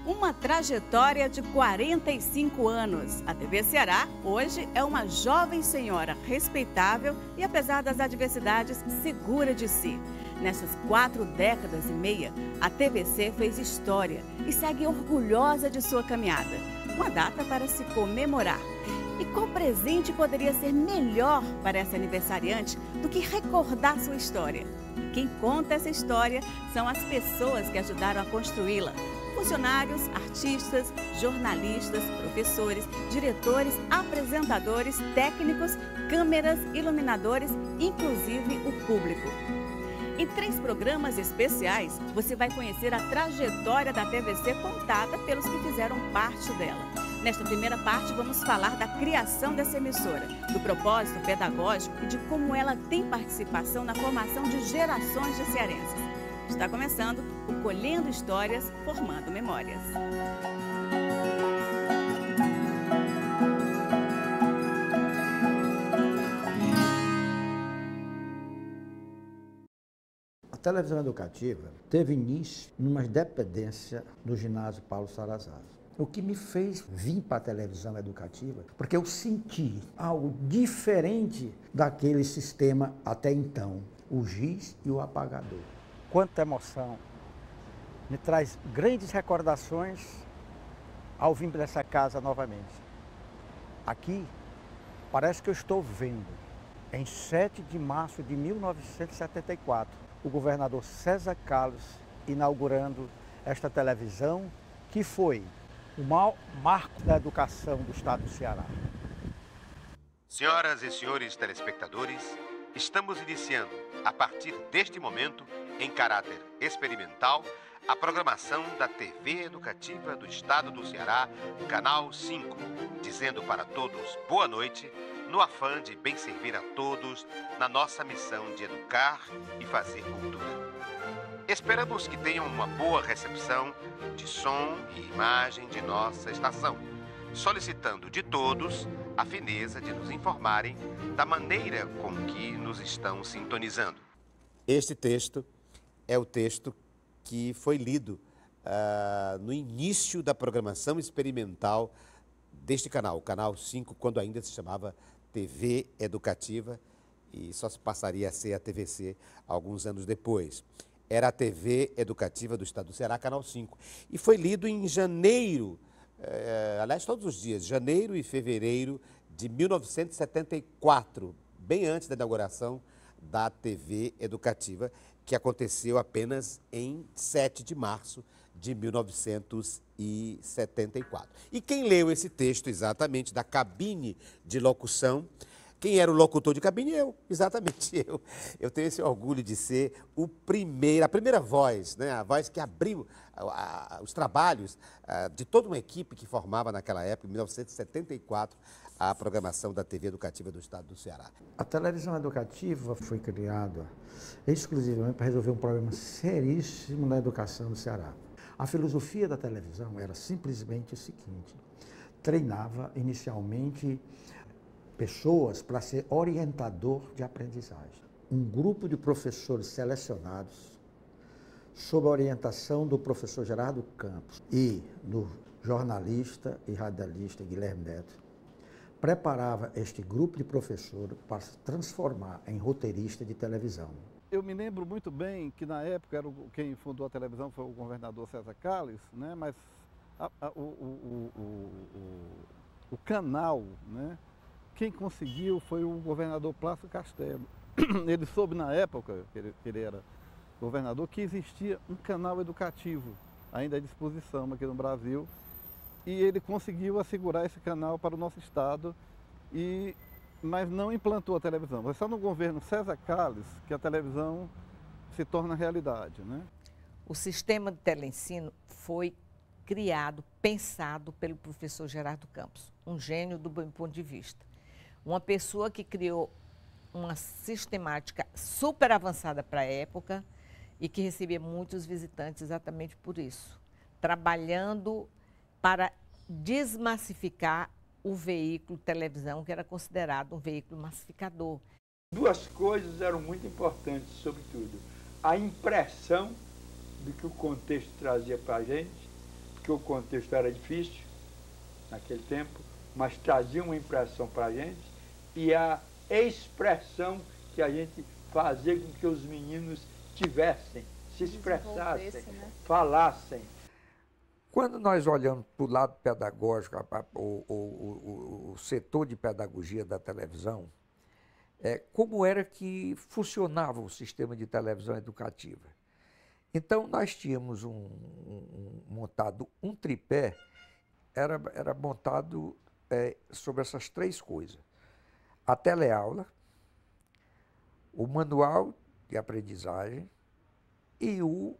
Uma trajetória de 45 anos. A TV Ceará hoje é uma jovem senhora respeitável e, apesar das adversidades, segura de si. Nessas 4 décadas e meia, a TVC fez história e segue orgulhosa de sua caminhada. Uma data para se comemorar. E qual presente poderia ser melhor para essa aniversariante do que recordar sua história? Quem conta essa história são as pessoas que ajudaram a construí-la. Funcionários, artistas, jornalistas, professores, diretores, apresentadores, técnicos, câmeras, iluminadores, inclusive o público. Em 3 programas especiais, você vai conhecer a trajetória da TVC contada pelos que fizeram parte dela. Nesta primeira parte, vamos falar da criação dessa emissora, do propósito pedagógico e de como ela tem participação na formação de gerações de cearenses. Está começando o Colhendo Histórias, Formando Memórias. A televisão educativa teve início numa dependência do ginásio Paulo Salazar. O que me fez vir para a televisão educativa, porque eu senti algo diferente daquele sistema até então, o giz e o apagador. Quanta emoção, me traz grandes recordações ao vir para essa casa novamente. Aqui, parece que eu estou vendo, em 7 de março de 1974, o governador César Carlos inaugurando esta televisão, que foi o maior marco da educação do estado do Ceará. Senhoras e senhores telespectadores, estamos iniciando, a partir deste momento, em caráter experimental, a programação da TV Educativa do Estado do Ceará, Canal 5, dizendo para todos boa noite, no afã de bem servir a todos na nossa missão de educar e fazer cultura. Esperamos que tenham uma boa recepção de som e imagem de nossa estação, solicitando de todos a fineza de nos informarem da maneira com que nos estão sintonizando. Este texto é o texto que foi lido no início da programação experimental deste canal, o Canal 5, quando ainda se chamava TV Educativa e só se passaria a ser a TVC alguns anos depois. Era a TV Educativa do Estado do Ceará, Canal 5. E foi lido em janeiro, aliás, todos os dias, janeiro e fevereiro de 1974, bem antes da inauguração da TV Educativa, que aconteceu apenas em 7 de março de 1974. E quem leu esse texto exatamente da cabine de locução, quem era o locutor de cabine? Eu, exatamente eu. Eu tenho esse orgulho de ser a primeira voz, né? A voz que abriu os trabalhos de toda uma equipe que formava naquela época, em 1974, a programação da TV Educativa do Estado do Ceará. A televisão educativa foi criada exclusivamente para resolver um problema seríssimo na educação do Ceará. A filosofia da televisão era simplesmente o seguinte: treinava inicialmente pessoas para ser orientador de aprendizagem. Um grupo de professores selecionados, sob a orientação do professor Gerardo Campos e do jornalista e radialista Guilherme Neto, preparava este grupo de professores para se transformar em roteirista de televisão. Eu me lembro muito bem que na época quem fundou a televisão foi o governador César Carlos, né? Mas o canal, né? Quem conseguiu foi o governador Plácido Castelo. Ele soube na época, que ele era governador, que existia um canal educativo ainda à disposição aqui no Brasil, e ele conseguiu assegurar esse canal para o nosso estado, mas não implantou a televisão. Foi só no governo César Carlos que a televisão se torna realidade, né? O sistema de teleensino foi criado, pensado pelo professor Gerardo Campos, um gênio do meu ponto de vista. Uma pessoa que criou uma sistemática super avançada para a época e que recebia muitos visitantes exatamente por isso, trabalhando para desmassificar o veículo televisão, que era considerado um veículo massificador. 2 coisas eram muito importantes, sobretudo. A impressão do que o contexto trazia para a gente, porque o contexto era difícil naquele tempo, mas trazia uma impressão para a gente e a expressão que a gente fazia com que os meninos tivessem, se expressassem, né? Falassem. Quando nós olhamos para o lado pedagógico, o setor de pedagogia da televisão, como era que funcionava o sistema de televisão educativa? Então, nós tínhamos montado um tripé, era montado sobre essas três coisas. A teleaula, o manual de aprendizagem e o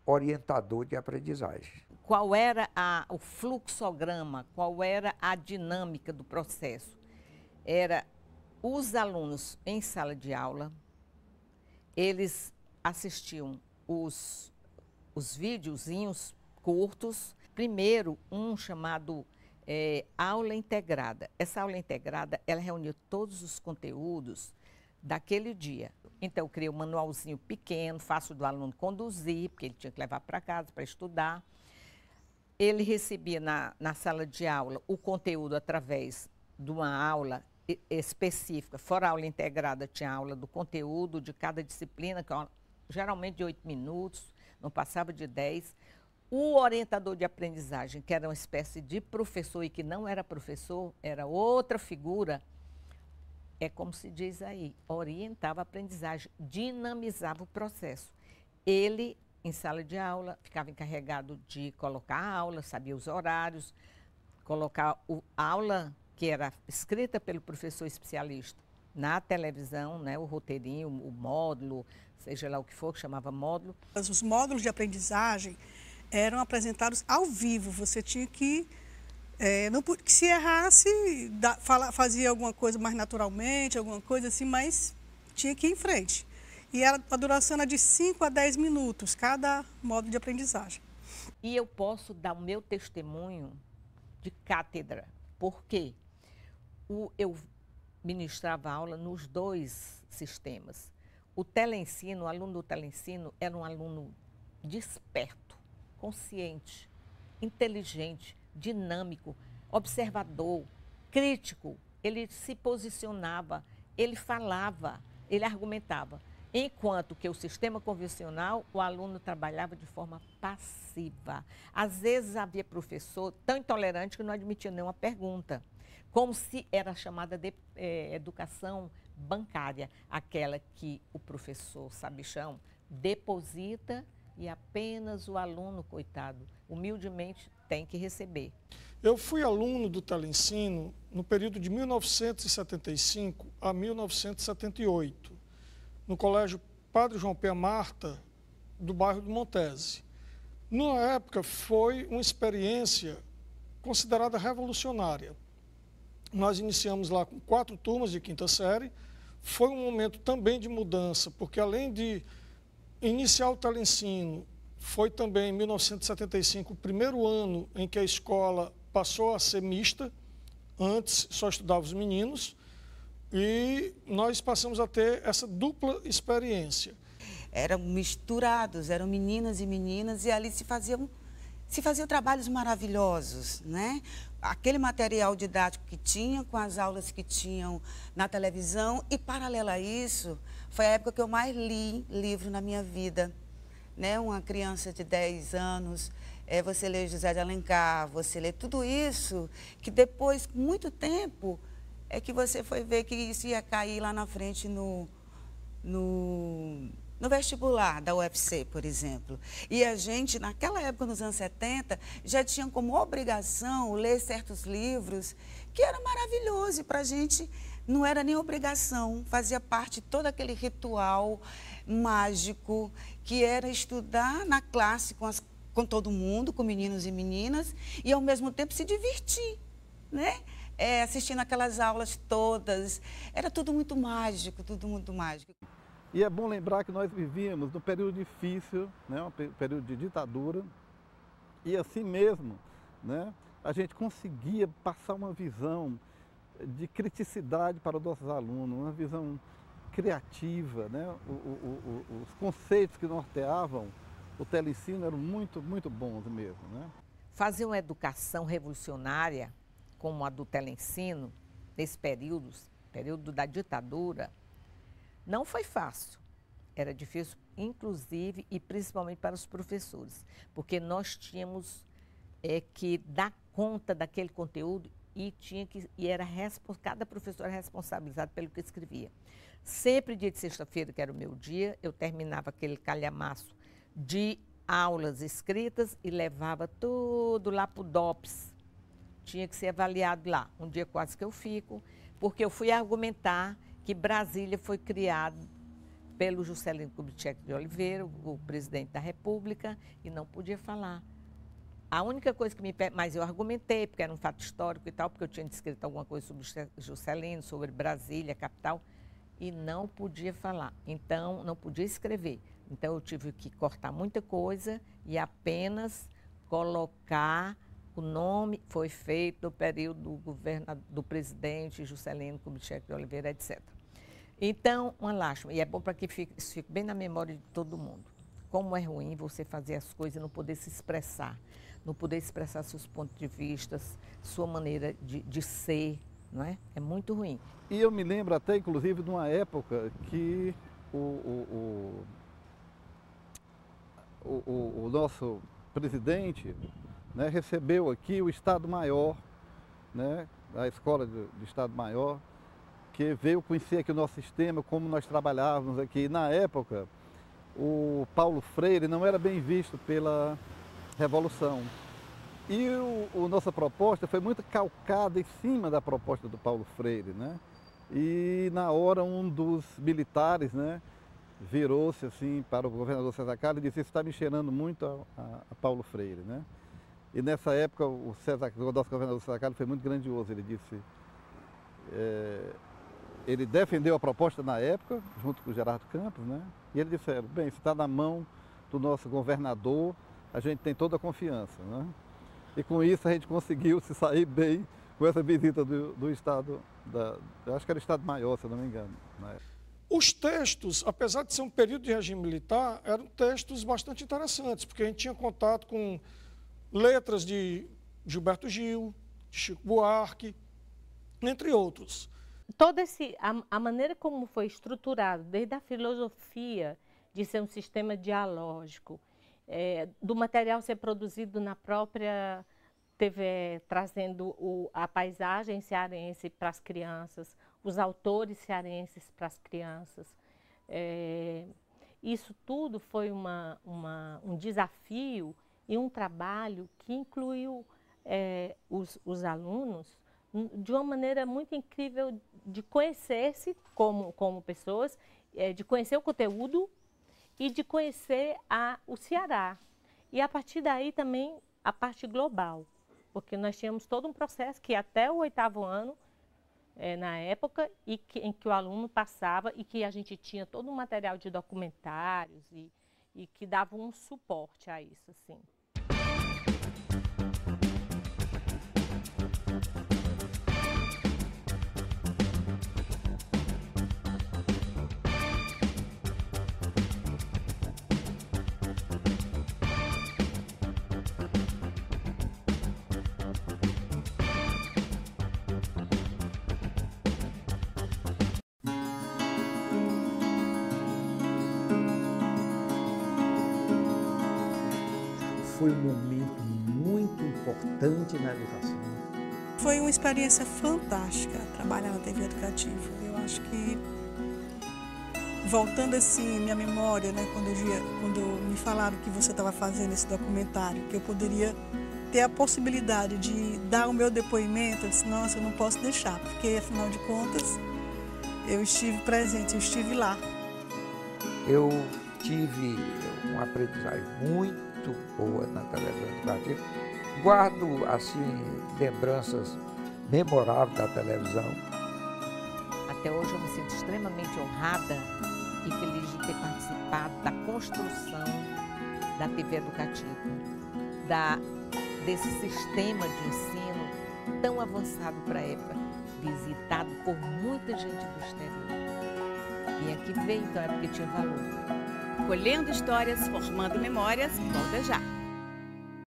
orientador de aprendizagem. Qual era o fluxograma, qual era a dinâmica do processo? Era os alunos em sala de aula, eles assistiam os videozinhos curtos, primeiro um chamado aula integrada. Essa aula integrada, ela reunia todos os conteúdos daquele dia. Então, eu criei um manualzinho pequeno, fácil do aluno conduzir, porque ele tinha que levar para casa para estudar. Ele recebia na sala de aula o conteúdo através de uma aula específica. Fora a aula integrada, tinha aula do conteúdo de cada disciplina, que geralmente de 8 minutos, não passava de 10. O orientador de aprendizagem, que era uma espécie de professor e que não era professor, era outra figura, como se diz aí, orientava a aprendizagem, dinamizava o processo. Ele, em sala de aula, ficava encarregado de colocar a aula, sabia os horários, colocar a aula que era escrita pelo professor especialista na televisão, né, o roteirinho, o módulo, seja lá o que for, que chamava módulo. Os módulos de aprendizagem eram apresentados ao vivo, você tinha que, se errasse, fazia alguma coisa mais naturalmente, alguma coisa assim, mas tinha que ir em frente. E a duração era de 5 a 10 minutos, cada módulo de aprendizagem. E eu posso dar o meu testemunho de cátedra, porque eu ministrava aula nos dois sistemas. O teleensino, o aluno do teleensino era um aluno desperto, consciente, inteligente, dinâmico, observador, crítico. Ele se posicionava, ele falava, ele argumentava. Enquanto que o sistema convencional, o aluno trabalhava de forma passiva. Às vezes havia professor tão intolerante que não admitia nenhuma pergunta, como se era chamada de educação bancária, aquela que o professor sabichão deposita e apenas o aluno, coitado, humildemente tem que receber. Eu fui aluno do teleensino no período de 1975 a 1978, no Colégio Padre João Pia Marta, do bairro do Montese. Na época, foi uma experiência considerada revolucionária. Nós iniciamos lá com 4 turmas de 5ª série. Foi um momento também de mudança, porque além de iniciar o teleensino, foi também em 1975 o primeiro ano em que a escola passou a ser mista. Antes só estudavam os meninos. E nós passamos a ter essa dupla experiência. Eram misturados, eram meninas e meninas, e ali se faziam trabalhos maravilhosos, né? Aquele material didático que tinha, com as aulas que tinham na televisão, e paralelo a isso, foi a época que eu mais li livro na minha vida, né? Uma criança de 10 anos, você lê José de Alencar, você lê tudo isso, que depois, com muito tempo, é que você foi ver que isso ia cair lá na frente no vestibular da UFC, por exemplo. E a gente, naquela época, nos anos 70, já tinha como obrigação ler certos livros, que era maravilhoso, e para a gente não era nem obrigação, fazia parte de todo aquele ritual mágico, que era estudar na classe com todo mundo, com meninos e meninas, e ao mesmo tempo se divertir, né? Assistindo aquelas aulas todas, era tudo muito mágico, tudo muito mágico. E é bom lembrar que nós vivíamos num período difícil, né, um período de ditadura, e assim mesmo, né, a gente conseguia passar uma visão de criticidade para os nossos alunos, uma visão criativa, né, os conceitos que norteavam o teleensino eram muito, muito bons mesmo, né. fazer uma educação revolucionária, como a do Telensino, nesse período da ditadura, não foi fácil. Era difícil, inclusive e principalmente para os professores, porque nós tínhamos que dar conta daquele conteúdo e cada professor era responsabilizado pelo que escrevia. Sempre dia de sexta-feira, que era o meu dia, eu terminava aquele calhamaço de aulas escritas e levava tudo lá para o DOPS. Tinha que ser avaliado lá. Um dia quase que eu fico, porque eu fui argumentar que Brasília foi criado pelo Juscelino Kubitschek de Oliveira, o presidente da República, e não podia falar. A única coisa que mas eu argumentei, porque era um fato histórico e tal, porque eu tinha escrito alguma coisa sobre Juscelino, sobre Brasília, capital, e não podia falar. Então, não podia escrever. Então, eu tive que cortar muita coisa e apenas colocar o nome, foi feito no período do presidente Juscelino Kubitschek de Oliveira, etc. Então, uma lástima, e é bom para que isso fique bem na memória de todo mundo. Como é ruim você fazer as coisas e não poder se expressar, não poder expressar seus pontos de vista, sua maneira de ser, não é? É muito ruim. E eu me lembro até, inclusive, de uma época que o nosso presidente, né, recebeu aqui o Estado-Maior, né, a Escola de Estado-Maior, que veio conhecer aqui o nosso sistema, como nós trabalhávamos aqui. E, na época, o Paulo Freire não era bem visto pela Revolução. E nossa proposta foi muito calcada em cima da proposta do Paulo Freire, né? E, na hora, um dos militares, né, virou-se assim para o governador César Carlos e disse: "Isso está me cheirando muito a Paulo Freire", né? E nessa época o nosso governador César Carlos foi muito grandioso. Ele disse, ele defendeu a proposta na época, junto com o Gerardo Campos, né? E eles disseram: "Bem, isso está na mão do nosso governador, a gente tem toda a confiança", né? E com isso a gente conseguiu se sair bem com essa visita do Estado, eu acho que era o Estado-Maior, se eu não me engano, né? Os textos, apesar de ser um período de regime militar, eram textos bastante interessantes, porque a gente tinha contato com letras de Gilberto Gil, de Chico Buarque, entre outros. A maneira como foi estruturado, desde a filosofia de ser um sistema dialógico, do material ser produzido na própria TV, trazendo a paisagem cearense para as crianças, os autores cearenses para as crianças. Isso tudo foi um desafio e um trabalho que incluiu os alunos de uma maneira muito incrível de conhecer-se como pessoas, de conhecer o conteúdo e de conhecer o Ceará. E a partir daí também a parte global, porque nós tínhamos todo um processo que até o 8º ano, na época, em que o aluno passava e que a gente tinha todo um material de documentários e que dava um suporte a isso, assim. Foi um momento muito importante na educação. Foi uma experiência fantástica trabalhar na TV Educativa. Eu acho que, voltando assim, minha memória, né, quando me falaram que você estava fazendo esse documentário, que eu poderia ter a possibilidade de dar o meu depoimento, eu disse: nossa, eu não posso deixar, porque, afinal de contas, eu estive presente, eu estive lá. Eu tive uma aprendizagem muito boa na televisão educativa. Guardo, assim, lembranças memoráveis da televisão. Até hoje eu me sinto extremamente honrada e feliz de ter participado da construção da TV Educativa, desse sistema de ensino tão avançado para a época, visitado por muita gente do exterior. E aqui veio, então, é porque tinha valor. Colhendo histórias, formando memórias, volta já.